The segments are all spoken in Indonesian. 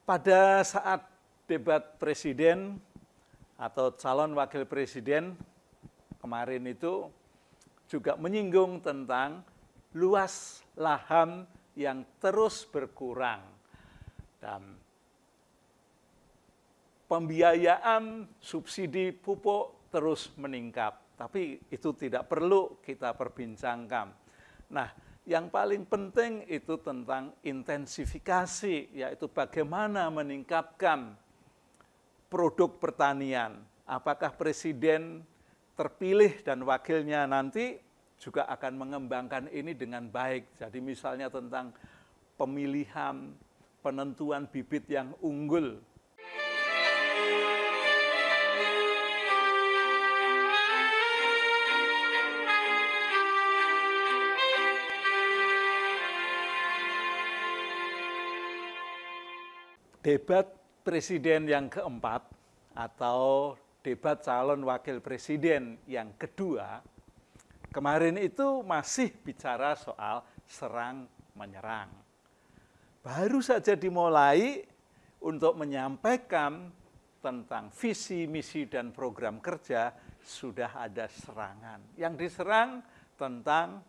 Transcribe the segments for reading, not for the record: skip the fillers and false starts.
Pada saat debat presiden atau calon wakil presiden kemarin itu juga menyinggung tentang luas lahan yang terus berkurang dan pembiayaan subsidi pupuk terus meningkat. Tapi itu tidak perlu kita perbincangkan. Nah, yang paling penting itu tentang intensifikasi, yaitu bagaimana meningkatkan produk pertanian. Apakah presiden terpilih dan wakilnya nanti juga akan mengembangkan ini dengan baik. Jadi misalnya tentang pemilihan, penentuan bibit yang unggul. Debat presiden yang keempat atau debat calon wakil presiden yang kedua, kemarin itu masih bicara soal serang menyerang. Baru saja dimulai untuk menyampaikan tentang visi, misi, dan program kerja, sudah ada serangan. Yang diserang tentang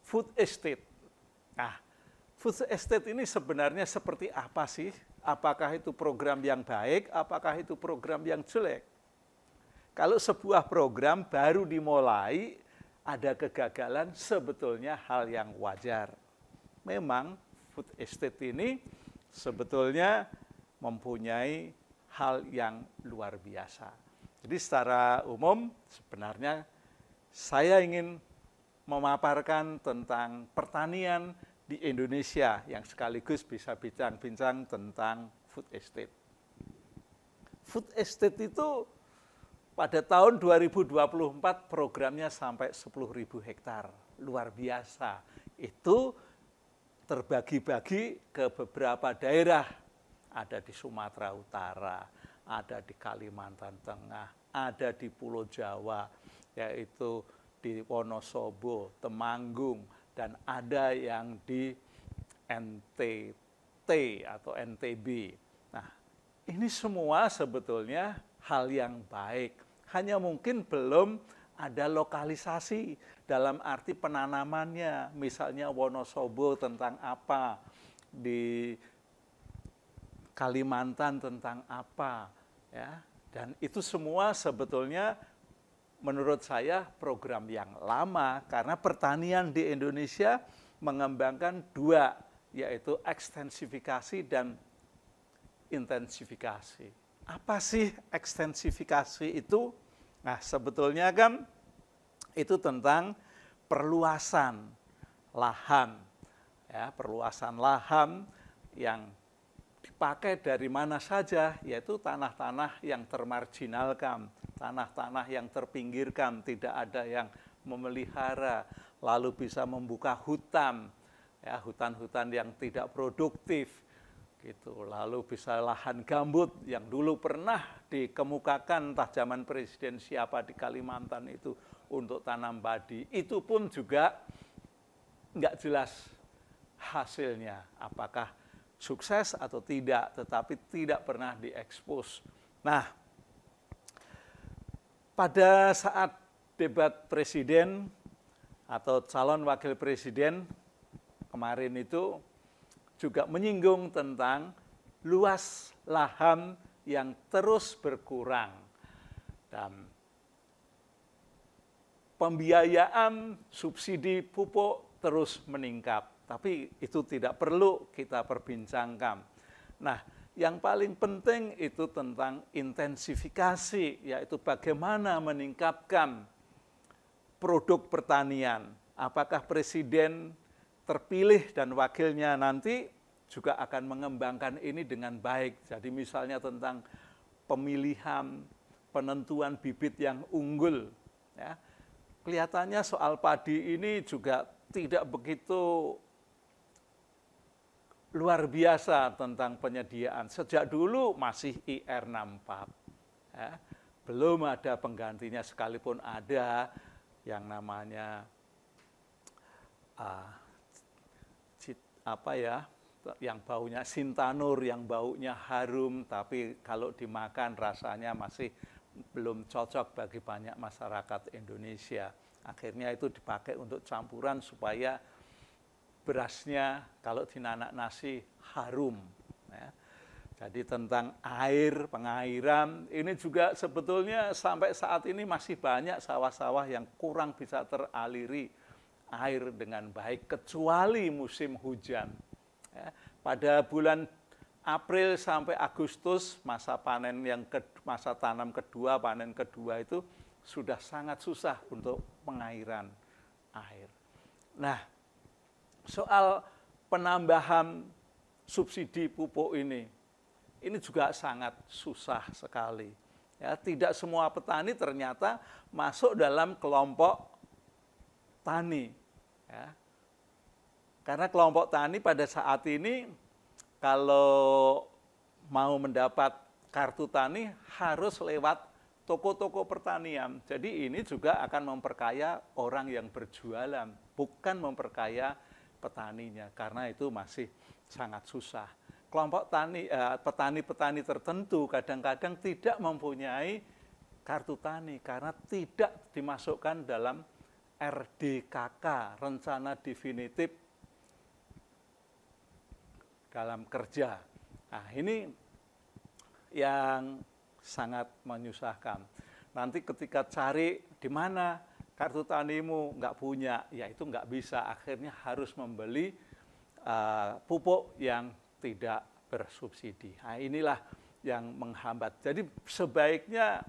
food estate. Nah, food estate ini sebenarnya seperti apa sih? Apakah itu program yang baik, apakah itu program yang jelek? Kalau sebuah program baru dimulai, ada kegagalan, sebetulnya hal yang wajar. Memang food estate ini sebetulnya mempunyai hal yang luar biasa. Jadi secara umum sebenarnya saya ingin memaparkan tentang pertanian di Indonesia yang sekaligus bisa bincang-bincang tentang food estate. Food estate itu pada tahun 2024 programnya sampai 10.000 hektar. Luar biasa. Itu terbagi-bagi ke beberapa daerah. Ada di Sumatera Utara, ada di Kalimantan Tengah, ada di Pulau Jawa, yaitu di Wonosobo, Temanggung, dan ada yang di NTT atau NTB. Nah, ini semua sebetulnya hal yang baik. Hanya mungkin belum ada lokalisasi dalam arti penanamannya. Misalnya Wonosobo tentang apa, di Kalimantan tentang apa, ya. Dan itu semua sebetulnya menurut saya program yang lama karena pertanian di Indonesia mengembangkan dua, yaitu ekstensifikasi dan intensifikasi. Apa sih ekstensifikasi itu? Nah, sebetulnya kan itu tentang perluasan lahan, ya, perluasan lahan yang dipakai dari mana saja, yaitu tanah-tanah yang termarginalkan, tanah-tanah yang terpinggirkan, tidak ada yang memelihara, lalu bisa membuka hutan, ya, hutan-hutan yang tidak produktif, gitu. Lalu bisa lahan gambut yang dulu pernah dikemukakan entah zaman presiden siapa di Kalimantan itu untuk tanam padi, itu pun juga nggak jelas hasilnya, apakah sukses atau tidak, tetapi tidak pernah diekspos. Nah, pada saat debat presiden atau calon wakil presiden kemarin itu juga menyinggung tentang luas lahan yang terus berkurang dan pembiayaan subsidi pupuk terus meningkat. Tapi itu tidak perlu kita perbincangkan. Nah, yang paling penting itu tentang intensifikasi, yaitu bagaimana meningkatkan produk pertanian. Apakah presiden terpilih dan wakilnya nanti juga akan mengembangkan ini dengan baik. Jadi misalnya tentang pemilihan, penentuan bibit yang unggul. Ya. Kelihatannya soal padi ini juga tidak begitu luar biasa tentang penyediaan. Sejak dulu masih IR64. Ya. Belum ada penggantinya, sekalipun ada yang namanya yang baunya sintanur, yang baunya harum, tapi kalau dimakan rasanya masih belum cocok bagi banyak masyarakat Indonesia. Akhirnya itu dipakai untuk campuran supaya berasnya kalau dinanak nasi harum. Ya. Jadi tentang air, pengairan, ini juga sebetulnya sampai saat ini masih banyak sawah-sawah yang kurang bisa teraliri air dengan baik, kecuali musim hujan. Ya, pada bulan April sampai Agustus, masa masa tanam kedua, panen kedua itu sudah sangat susah untuk pengairan air. Nah, soal penambahan subsidi pupuk ini juga sangat susah sekali. Ya, tidak semua petani ternyata masuk dalam kelompok tani. Ya. Karena kelompok tani pada saat ini kalau mau mendapat kartu tani harus lewat toko-toko pertanian. Jadi ini juga akan memperkaya orang yang berjualan, bukan memperkaya petaninya, karena itu masih sangat susah. Kelompok petani-petani tertentu kadang-kadang tidak mempunyai kartu tani karena tidak dimasukkan dalam RDKK, rencana definitif dalam kerja. Nah, ini yang sangat menyusahkan. Nanti ketika cari di mana kartu tanimu nggak punya, ya itu nggak bisa. Akhirnya harus membeli pupuk yang tidak bersubsidi. Nah, inilah yang menghambat. Jadi sebaiknya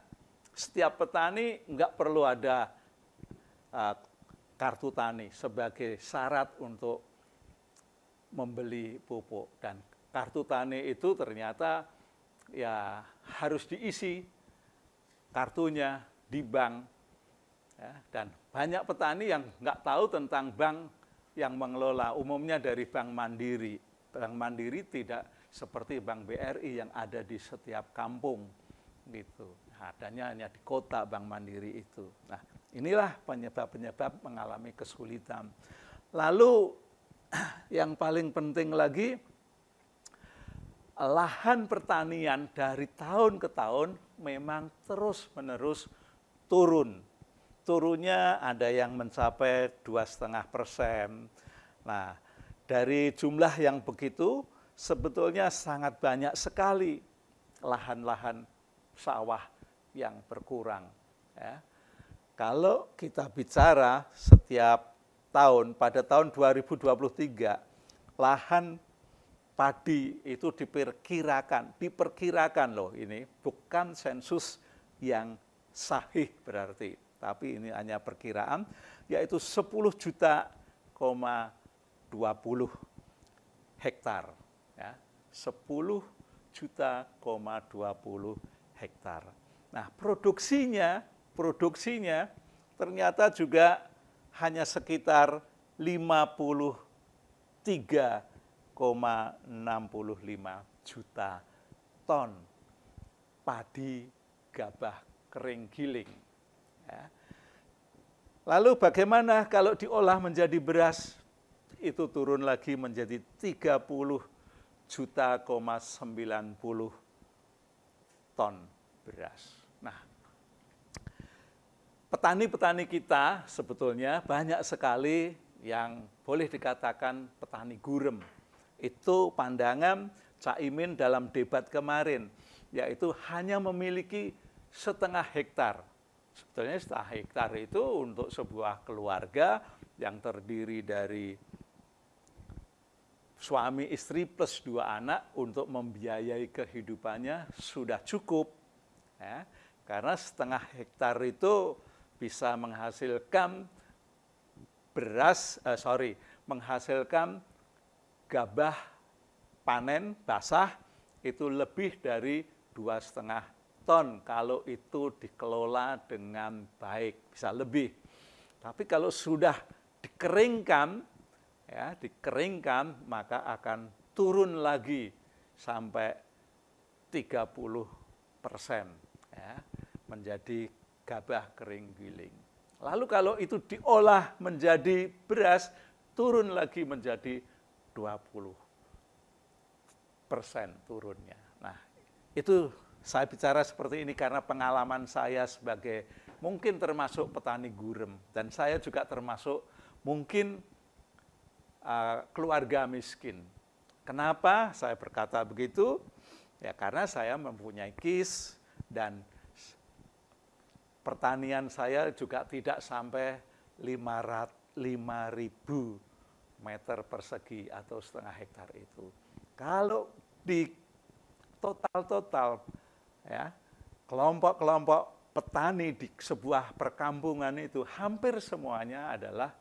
setiap petani nggak perlu ada kartu tani sebagai syarat untuk membeli pupuk, dan kartu tani itu ternyata ya harus diisi kartunya di bank, ya, dan banyak petani yang nggak tahu tentang bank yang mengelola, umumnya dari Bank Mandiri. Bank Mandiri tidak seperti Bank BRI yang ada di setiap kampung gitu. Adanya hanya di kota Bank Mandiri itu. Nah, inilah penyebab-penyebab mengalami kesulitan. Lalu yang paling penting lagi, lahan pertanian dari tahun ke tahun memang terus-menerus turun. Turunnya ada yang mencapai 2,5%. Nah, dari jumlah yang begitu, sebetulnya sangat banyak sekali lahan-lahan sawah yang berkurang. Ya. Kalau kita bicara setiap tahun, pada tahun 2023, lahan padi itu diperkirakan loh, ini bukan sensus yang sahih berarti, tapi ini hanya perkiraan, yaitu 10,20 hektar. Ya, 10,20 hektar. Nah, produksinya ternyata juga hanya sekitar 53,65 juta ton padi gabah kering giling. Ya. Lalu bagaimana kalau diolah menjadi beras? Itu turun lagi menjadi 30,90 ton beras. Nah, petani-petani kita sebetulnya banyak sekali yang boleh dikatakan petani gurem. Itu pandangan Caimin dalam debat kemarin, yaitu hanya memiliki 0,5 hektar. Sebetulnya 0,5 hektar itu untuk sebuah keluarga yang terdiri dari suami istri plus 2 anak untuk membiayai kehidupannya sudah cukup. Ya, karena 0,5 hektar itu bisa menghasilkan menghasilkan gabah panen basah itu lebih dari 2,5 ton kalau itu dikelola dengan baik, bisa lebih. Tapi kalau sudah dikeringkan, maka akan turun lagi sampai 30%, ya, menjadi gabah kering giling. Lalu kalau itu diolah menjadi beras, turun lagi menjadi 20. turunnya. Nah, itu saya bicara seperti ini karena pengalaman saya sebagai mungkin termasuk petani gurem, dan saya juga termasuk mungkin keluarga miskin. Kenapa saya berkata begitu? Ya karena saya mempunyai KIS dan pertanian saya juga tidak sampai 5.000 meter persegi atau setengah hektar itu. Kalau di total ya, kelompok-kelompok petani di sebuah perkampungan itu hampir semuanya adalah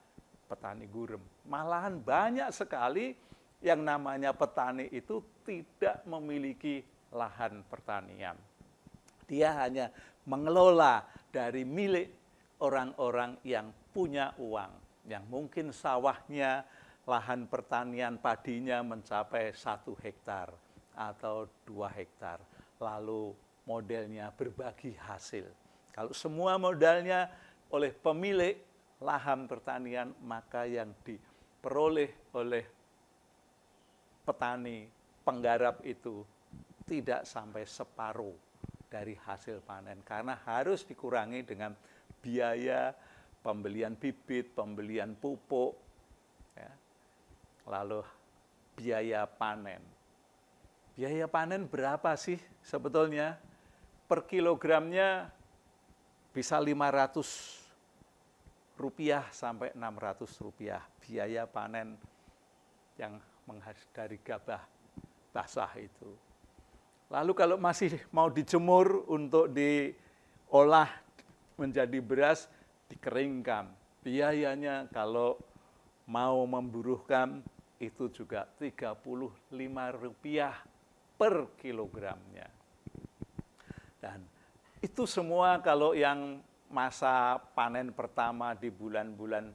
petani gurem. Malahan banyak sekali yang namanya petani itu tidak memiliki lahan pertanian. Dia hanya mengelola dari milik orang-orang yang punya uang, yang mungkin sawahnya, lahan pertanian padinya mencapai 1 hektar atau 2 hektar. Lalu modelnya berbagi hasil. Kalau semua modalnya oleh pemilik lahan pertanian, maka yang diperoleh oleh petani penggarap itu tidak sampai separuh dari hasil panen, karena harus dikurangi dengan biaya pembelian bibit, pembelian pupuk, ya. Lalu biaya panen. Biaya panen berapa sih sebetulnya? Per kilogramnya bisa Rp500 sampai Rp600 biaya panen yang dari gabah basah itu. Lalu kalau masih mau dijemur untuk diolah menjadi beras, dikeringkan. Biayanya kalau mau memburuhkan itu juga Rp35 per kilogramnya. Dan itu semua kalau yang masa panen pertama di bulan-bulan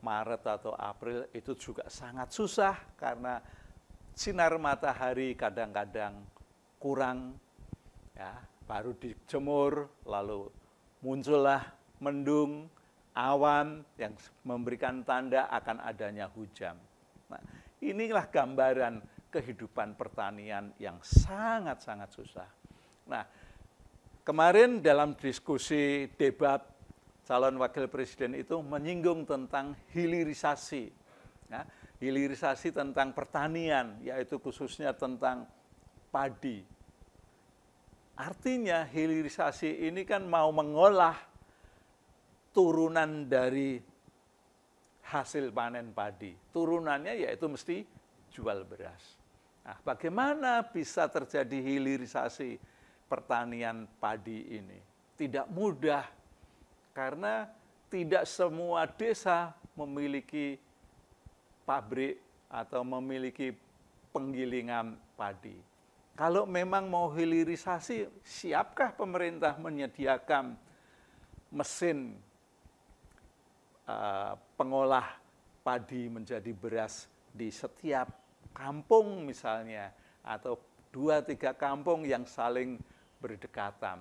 Maret atau April itu juga sangat susah karena sinar matahari kadang-kadang kurang, ya, baru dijemur lalu muncullah mendung, awan yang memberikan tanda akan adanya hujan. Nah, inilah gambaran kehidupan pertanian yang sangat-sangat susah. Nah, kemarin dalam diskusi debat calon wakil presiden itu menyinggung tentang hilirisasi. Ya, hilirisasi tentang pertanian, yaitu khususnya tentang padi. Artinya hilirisasi ini kan mau mengolah turunan dari hasil panen padi. Turunannya yaitu mesti jual beras. Nah, bagaimana bisa terjadi hilirisasi pertanian padi ini? Tidak mudah, karena tidak semua desa memiliki pabrik atau memiliki penggilingan padi. Kalau memang mau hilirisasi, siapkah pemerintah menyediakan mesin pengolah padi menjadi beras di setiap kampung misalnya, atau 2-3 kampung yang saling berdekatan.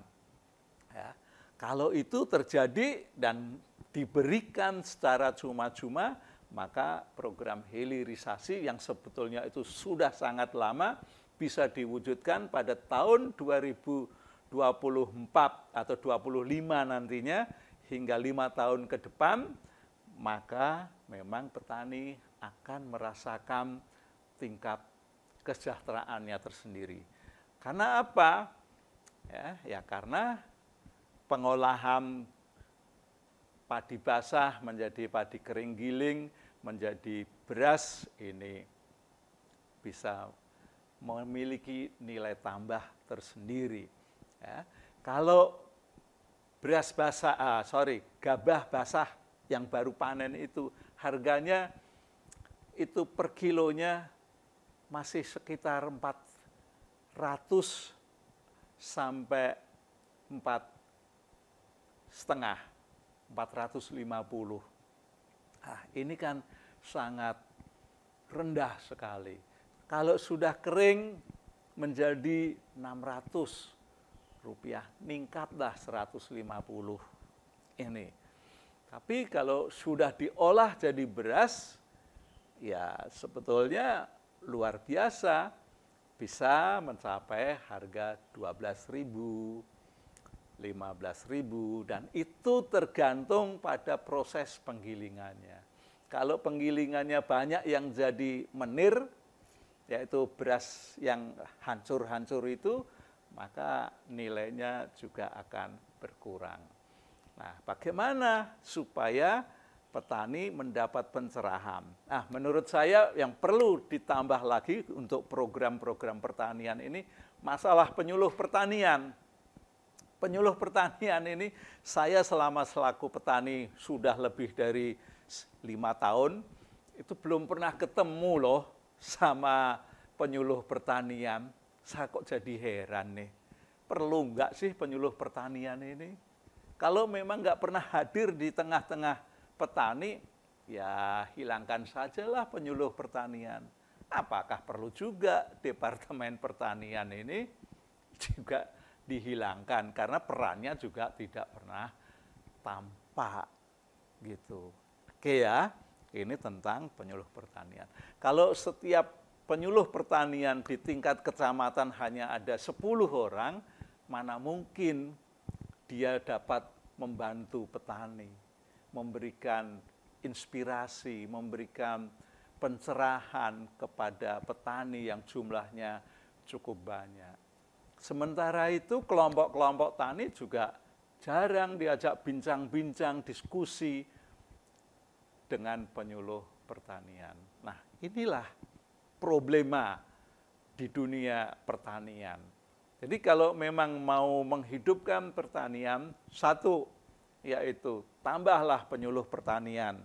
Ya. Kalau itu terjadi dan diberikan secara cuma-cuma, maka program hilirisasi yang sebetulnya itu sudah sangat lama bisa diwujudkan pada tahun 2024 atau 25 nantinya, hingga 5 tahun ke depan, maka memang petani akan merasakan tingkat kesejahteraannya tersendiri. Karena apa? Ya karena pengolahan padi basah menjadi padi kering giling, menjadi beras, ini bisa memiliki nilai tambah tersendiri. Ya. Kalau beras basah, gabah basah yang baru panen itu harganya itu per kilonya masih sekitar 400 sampai 450. Nah, ini kan sangat rendah sekali. Kalau sudah kering menjadi Rp600, ningkatlah 150 ini. Tapi kalau sudah diolah jadi beras, ya sebetulnya luar biasa. bisa mencapai harga 12.000, 15.000, dan itu tergantung pada proses penggilingannya. Kalau penggilingannya banyak yang jadi menir, yaitu beras yang hancur-hancur itu, maka nilainya juga akan berkurang. Nah, bagaimana supaya petani mendapat pencerahan? Nah, menurut saya yang perlu ditambah lagi untuk program-program pertanian ini, masalah penyuluh pertanian. Penyuluh pertanian ini, saya selama selaku petani sudah lebih dari 5 tahun, itu belum pernah ketemu loh sama penyuluh pertanian. Saya kok jadi heran nih, perlu nggak sih penyuluh pertanian ini? Kalau memang nggak pernah hadir di tengah-tengah petani, ya hilangkan sajalah penyuluh pertanian. Apakah perlu juga Departemen Pertanian ini juga dihilangkan, karena perannya juga tidak pernah tampak gitu. Oke ya, ini tentang penyuluh pertanian. Kalau setiap penyuluh pertanian di tingkat kecamatan hanya ada 10 orang, mana mungkin dia dapat membantu petani, memberikan inspirasi, memberikan pencerahan kepada petani yang jumlahnya cukup banyak. Sementara itu kelompok-kelompok tani juga jarang diajak bincang-bincang, diskusi dengan penyuluh pertanian. Nah, inilah problema di dunia pertanian. Jadi kalau memang mau menghidupkan pertanian, satu, yaitu tambahlah penyuluh pertanian.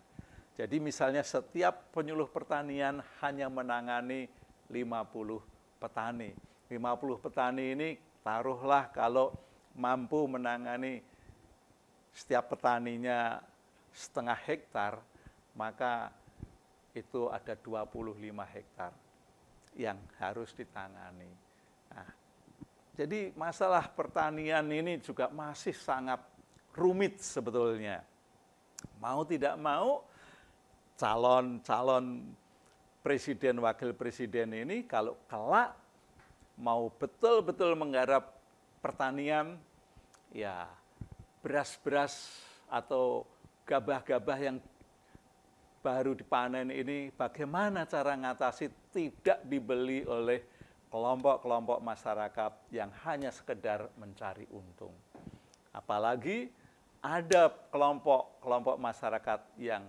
Jadi misalnya setiap penyuluh pertanian hanya menangani 50 petani. 50 petani ini taruhlah kalau mampu menangani setiap petaninya setengah hektar, maka itu ada 25 hektar yang harus ditangani. Nah, jadi masalah pertanian ini juga masih sangat rumit sebetulnya. Mau tidak mau, calon-calon presiden, wakil presiden ini kalau kelak mau betul-betul menggarap pertanian, ya beras-beras atau gabah-gabah yang baru dipanen ini bagaimana cara ngatasi tidak dibeli oleh kelompok-kelompok masyarakat yang hanya sekedar mencari untung. Apalagi ada kelompok-kelompok masyarakat yang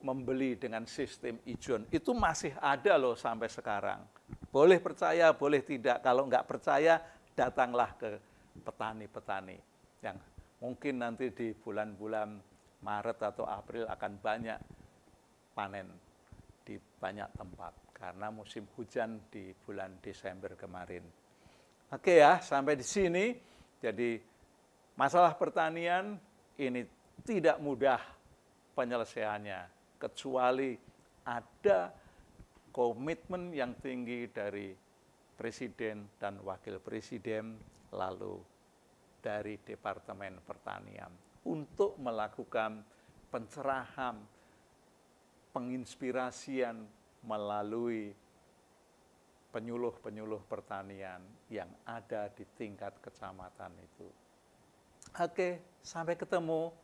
membeli dengan sistem ijon. Itu masih ada loh sampai sekarang. Boleh percaya, boleh tidak. Kalau nggak percaya, datanglah ke petani-petani yang mungkin nanti di bulan-bulan Maret atau April akan banyak panen di banyak tempat karena musim hujan di bulan Desember kemarin. Oke ya, sampai di sini. Jadi masalah pertanian ini tidak mudah penyelesaiannya kecuali ada komitmen yang tinggi dari presiden dan wakil presiden, lalu dari Departemen Pertanian untuk melakukan pencerahan, penginspirasian melalui penyuluh-penyuluh pertanian yang ada di tingkat kecamatan itu. Oke, sampai ketemu.